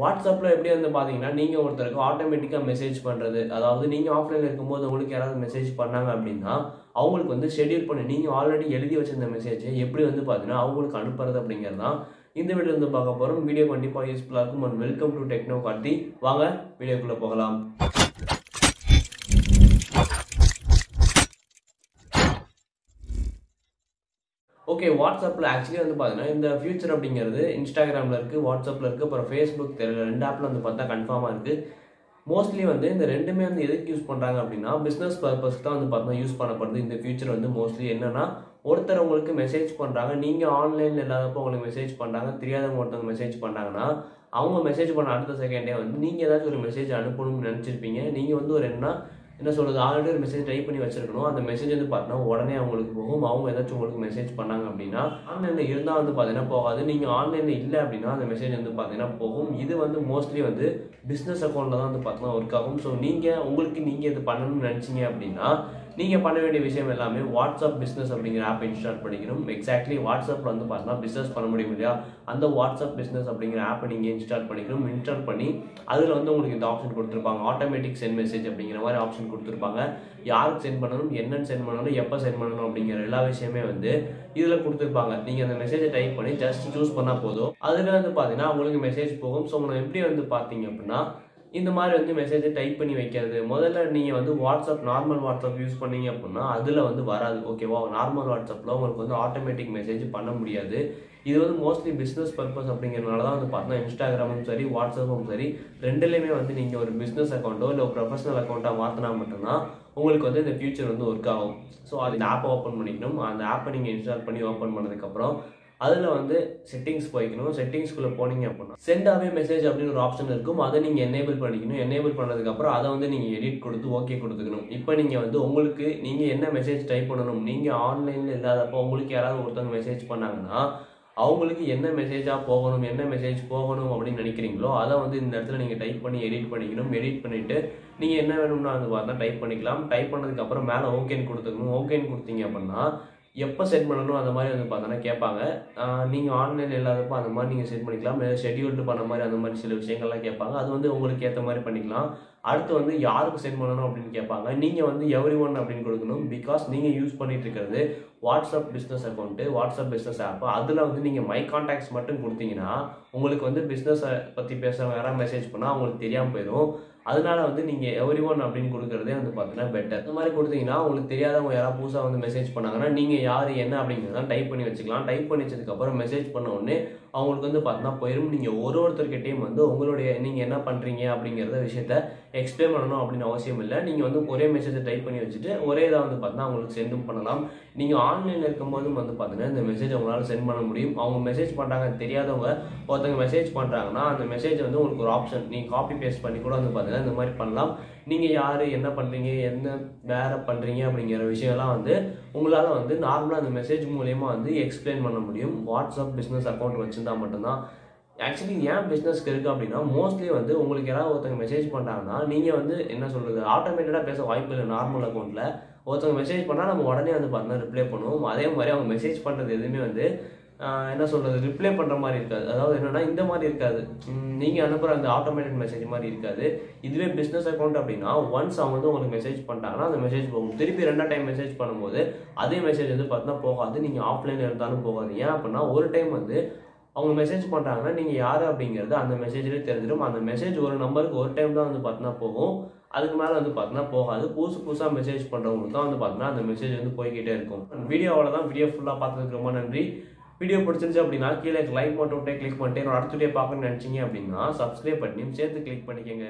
வாட்ஸ்அப்பில் எப்படி வந்து பார்த்தீங்கன்னா நீங்கள் ஒருத்தருக்கு ஆட்டோமேட்டிக்காக மெசேஜ் பண்ணுறது, அதாவது நீங்கள் ஆஃப்லைனில் இருக்கும்போது உங்களுக்கு யாராவது மெசேஜ் பண்ணாங்க அப்படின்னா அவங்களுக்கு வந்து ஷெட்யூல் பண்ணி நீங்கள் ஆல்ரெடி எழுதி வச்சிருந்த மெசேஜை எப்படி வந்து பார்த்தீங்கன்னா அவங்களுக்கு அனுப்புறது அப்படிங்கிறது தான் இந்த வீடியோ வந்து பார்க்க போகிறோம். வீடியோ கண்டிப்பாக யூஸ்ஃபுல்லாக இருக்கும். And welcome to techno Karthi. வாங்க வீடியோக்குள்ளே போகலாம். ஓகே, வாட்ஸ்அப்பில் ஆக்சுவலி வந்து பார்த்தீங்கன்னா இந்த ஃபியூச்சர் அப்படிங்கிறது இன்ஸ்டாகிராமில் இருக்குது, வாட்ஸ்அப்பில் இருக்குது, அப்புறம் ஃபேஸ்புக் ரெண்டு ஆப்பில் வந்து பார்த்தா கன்ஃபார்மாக இருக்குது. மோஸ்ட்லி வந்து இந்த ரெண்டுமே வந்து எதுக்கு யூஸ் பண்ணுறாங்க அப்படின்னா பிஸ்னஸ் பர்பஸ்க்கு தான் வந்து பார்த்தீங்கன்னா யூஸ் பண்ணப்படுது. இந்த ஃபியூச்சர் வந்து மோஸ்ட்லி என்னன்னா ஒருத்தர் உங்களுக்கு மெசேஜ் பண்ணுறாங்க, நீங்கள் ஆன்லைனில் இல்லாதப்போ உங்களுக்கு மெசேஜ் பண்ணுறாங்க, தெரியாதவங்க ஒருத்தவங்க மெசேஜ் பண்ணாங்கன்னா அவங்க மெசேஜ் பண்ண அடுத்த செகண்டே வந்து நீங்கள் ஏதாச்சும் ஒரு மெசேஜ் அனுப்பணும்னு நினச்சிருப்பீங்க. நீங்கள் வந்து ஒரு என்ன சொல்கிறது, ஆல்ரெடி ஒரு மெசேஜ் டைப் பண்ணி வச்சிருக்கணும். அந்த மெசேஜ் வந்து பார்த்தீங்கன்னா உடனே அவங்களுக்கு போகும். அவங்க ஏதாச்சும் உங்களுக்கு மெசேஜ் பண்ணாங்க அப்படின்னா ஆன்லைனில் இருந்தால் வந்து பார்த்தீங்கன்னா போகாது. நீங்கள் ஆன்லைனில் இல்லை அப்படின்னா அந்த மெசேஜ் வந்து பார்த்தீங்கன்னா போகும். இது வந்து மோஸ்ட்லி வந்து பிஸ்னஸ் அக்கௌண்ட்டில் தான் வந்து பார்த்தீங்கன்னா ஒர்க் ஆகும். ஸோ நீங்கள் இது பண்ணணும்னு நினச்சிங்க அப்படின்னா நீங்கள் பண்ண வேண்டிய விஷயம் எல்லாமே வாட்ஸ்அப் பிஸ்னஸ் அப்படிங்கிற ஆப் இன்ஸ்டால் பண்ணிக்கணும். எக்ஸாக்ட்லி வாட்ஸ்அப்பில் வந்து பார்த்தீங்கன்னா பிஸ்னஸ் பண்ண முடியும் இல்லையா, அந்த வாட்ஸ்அப் பிஸ்னஸ் அப்படிங்கிற ஆப்பை நீங்கள் இன்ஸ்டால் பண்ணிக்கணும். இன்ஸ்டால் பண்ணி அதில் வந்து உங்களுக்கு இந்த ஆப்ஷன் கொடுத்துருப்பாங்க, ஆட்டோமேட்டிக் சென்ட் மெசேஜ் அப்படிங்கிற மாதிரி ஆப்ஷன் கொடுத்துருப்பாங்க. யாருக்கு சென்ட் பண்ணணும், என்னன்னு சென்ட் பண்ணணும், எப்போ சென்ட் பண்ணணும் அப்படிங்கிற எல்லா விஷயமே வந்து இதில் கொடுத்துருப்பாங்க. நீங்கள் அந்த மெசேஜை டைப் பண்ணி ஜஸ்ட் சூஸ் பண்ணால் போதும். அதில் வந்து பார்த்தீங்கன்னா உங்களுக்கு மெசேஜ் போகும். ஸோ உங்களுக்கு எப்படி வந்து பார்த்தீங்க அப்படின்னா இந்த மாதிரி வந்து மெசேஜை டைப் பண்ணி வைக்கிறது. முதல்ல நீங்கள் வந்து நார்மல் வாட்ஸ்அப் யூஸ் பண்ணீங்க அப்படின்னா அதில் வந்து வராது. ஓகேவா, நார்மல் வாட்ஸ்அப்பில் உங்களுக்கு வந்து ஆட்டோமேட்டிக் மெசேஜ் பண்ண முடியாது. இது வந்து மோஸ்ட்லி பிஸ்னஸ் பர்பஸ் அப்படிங்கிறதுனால தான் வந்து பார்த்தீங்கன்னா இன்ஸ்டாகிராமும் சரி வாட்ஸ்அப்பும் சரி ரெண்டுலேயுமே வந்து நீங்கள் ஒரு பிஸ்னஸ் அக்கௌண்ட்டோ இல்லை ஒரு ப்ரொஃபஷனல் அக்கௌண்ட்டாக மாற்றினா மட்டும்தான் உங்களுக்கு வந்து இந்த ஃபியூச்சர் வந்து ஒர்க் ஆகும். ஸோ அது ஆப்பை ஓப்பன் பண்ணிக்கணும். அந்த ஆப்பை நீங்கள் இன்ஸ்டால் பண்ணி ஓப்பன் பண்ணதுக்கப்புறம் அதில் வந்து செட்டிங்ஸ் போய்க்கணும். செட்டிங்ஸ்குள்ளே போனீங்க அப்படின்னா சென்டாவே மெசேஜ் அப்படின்னு ஒரு ஆப்ஷன் இருக்கும். அதை நீங்கள் எனேபிள் பண்ணிக்கணும். எனேபிள் பண்ணதுக்கப்புறம் அதை வந்து நீங்கள் எடிட் கொடுத்து ஓகே கொடுத்துக்கணும். இப்போ நீங்கள் வந்து நீங்கள் என்ன மெசேஜ் டைப் பண்ணணும், நீங்கள் ஆன்லைனில் இல்லாதப்போ உங்களுக்கு யாராவது ஒருத்தவங்க மெசேஜ் பண்ணாங்கன்னா அவங்களுக்கு என்ன மெசேஜாக போகணும், என்ன மெசேஜ் போகணும் அப்படின்னு நினைக்கிறீங்களோ அதை வந்து இந்த இடத்துல நீங்கள் டைப் பண்ணி எடிட் பண்ணிக்கணும். எடிட் பண்ணிவிட்டு நீங்கள் என்ன வேணும்னா வந்து பார்த்தா டைப் பண்ணிக்கலாம். டைப் பண்ணதுக்கப்புறம் மேலே ஓகேன்னு கொடுத்துக்கணும். ஓகேன்னு கொடுத்தீங்க அப்படின்னா எப்போ செட் பண்ணணும் அந்த மாதிரி வந்து பார்த்தோன்னா கேட்பாங்க. நீங்கள் ஆன்லைனில் இல்லாதப்போ அந்த மாதிரி நீங்கள் செட் பண்ணிக்கலாம். ஷெட்யூல்டு பண்ண மாதிரி அந்த மாதிரி சில விஷயங்கள்லாம் கேட்பாங்க. அது வந்து உங்களுக்கு ஏற்ற மாதிரி பண்ணிக்கலாம். அடுத்து வந்து யாருக்கு சென்ட் பண்ணணும் அப்படின்னு கேட்பாங்க. நீங்கள் வந்து everyone அப்படின்னு கொடுக்கணும். பிகாஸ் நீங்கள் யூஸ் பண்ணிட்டு இருக்கிறது WhatsApp business account, WhatsApp business app. அதில் வந்து நீங்கள் மை கான்டாக்ட்ஸ் மட்டும் கொடுத்தீங்கன்னா உங்களுக்கு வந்து பிஸ்னஸை பற்றி பேசுகிறவங்க யாராவது மெசேஜ் பண்ணால் அவங்களுக்கு தெரியாமல் போயிடும். அதனால வந்து நீங்கள் everyone அப்படின்னு கொடுக்குறதே வந்து பார்த்தீங்கன்னா பெட்டர். இந்த மாதிரி கொடுத்தீங்கன்னா உங்களுக்கு தெரியாதவங்க யாராவது புதுசாக வந்து மெசேஜ் பண்ணாங்கன்னா நீங்கள் யார் என்ன அப்படிங்கிறத டைப் பண்ணி வச்சுக்கலாம். டைப் பண்ணி வச்சதுக்கப்புறம் மெசேஜ் பண்ண உடனே அவங்களுக்கு வந்து பார்த்தீங்கன்னா போயிடும். நீங்கள் ஒருத்தர்கிட்டையும் வந்து நீங்கள் என்ன பண்ணுறீங்க அப்படிங்கிறத விஷயத்த எக்ஸ்பிளைன் பண்ணணும் அப்படின்னு அவசியம் இல்லை. நீங்கள் வந்து ஒரே மெசேஜை டைப் பண்ணி வச்சுட்டு ஒரே இதாக வந்து பார்த்தீங்கன்னா அவங்களுக்கு சென்டும் பண்ணலாம். நீங்கள் ஆன்லைனில் இருக்கும்போதும் வந்து பார்த்தீங்கன்னா இந்த மெசேஜ் அவங்களால சென்ட் பண்ண முடியும். அவங்க மெசேஜ் பண்ணுறாங்க, தெரியாதவங்க ஒருத்தவங்க மெசேஜ் பண்ணுறாங்கன்னா அந்த மெசேஜ் வந்து உங்களுக்கு ஒரு ஆப்ஷன், நீங்கள் காப்பி பேஸ்ட் பண்ணி கூட வந்து பார்த்தீங்கன்னா இந்த மாதிரி பண்ணலாம். நீங்கள் யார் என்ன பண்ணுறீங்க, என்ன வேறு பண்ணுறீங்க அப்படிங்கிற விஷயம்லாம் வந்து உங்களால் வந்து நார்மலாக அந்த மெசேஜ் மூலயமா வந்து எக்ஸ்பிளைன் பண்ண முடியும். வாட்ஸ்அப் பிஸ்னஸ் அக்கௌண்ட் வச்சுருந்தா மட்டும்தான். ஆக்சுவலி ஏன் பிஸ்னஸ்க்கு இருக்குது அப்படின்னா மோஸ்ட்லி வந்து உங்களுக்கு யாராவது ஒருத்தவங்க மெசேஜ் பண்ணுறாங்கன்னா நீங்கள் வந்து என்ன சொல்கிறது ஆட்டோமேட்டடாக பேச வாய்ப்பு இல்லை. நார்மல் அக்கௌண்ட்டில் ஒருத்தவங்க மெசேஜ் பண்ணால் நம்ம உடனே வந்து பார்த்தீங்கன்னா ரிப்ளை பண்ணுவோம். அதே மாதிரி அவங்க மெசேஜ் பண்ணுறது எதுவுமே வந்து என்ன சொல்கிறது ரிப்ளை பண்ணுற மாதிரி இருக்காது. அதாவது என்னென்னா இந்த மாதிரி இருக்காது, நீங்கள் அனுப்புகிற அந்த ஆட்டோமேட்டட் மெசேஜ் மாதிரி இருக்காது. இதுவே பிஸ்னஸ் அக்கௌண்ட் அப்படின்னா ஒன்ஸ் அவங்க வந்து உங்களுக்கு மெசேஜ் பண்ணிட்டாங்கன்னா அந்த மெசேஜ் போகும். திருப்பி 2 டைம் மெசேஜ் பண்ணும்போது அதே மெசேஜ் வந்து பார்த்தீங்கன்னா போகாது. நீங்கள் ஆஃப்லைனில் இருந்தாலும் போகாது. ஏன் அப்படின்னா ஒரு டைம் வந்து அவங்க மெசேஜ் பண்ணுறாங்கன்னா நீங்கள் யார் அப்படிங்கிறது அந்த மெசேஜ்லேயே தெரிஞ்சிடும். அந்த மெசேஜ் ஒரு நம்பருக்கு ஒரு டைம் தான் வந்து பார்த்தீங்கன்னா போகும். அதுக்கு மேலே வந்து பார்த்தீங்கன்னா போகாது. புதுசாக மெசேஜ் பண்ணுறவங்களுக்கு தான் வந்து பார்த்தீங்கன்னா அந்த மெசேஜ் வந்து போய்கிட்டே இருக்கும். வீடியோவில் தான் வீடியோ ஃபுல்லாக பார்த்ததுக்கு ரொம்ப நன்றி. வீடியோ பிடிச்சிருந்துச்சு அப்படின்னா கீழே லைக் மட்டும் கிளிக் பண்ணிட்டு அடுத்த வீடியோ பார்க்கணும்னு நினச்சிங்க அப்படின்னா சப்ஸ்கிரைப் பண்ணி சேர்த்து கிளிக் பண்ணிக்கோங்க.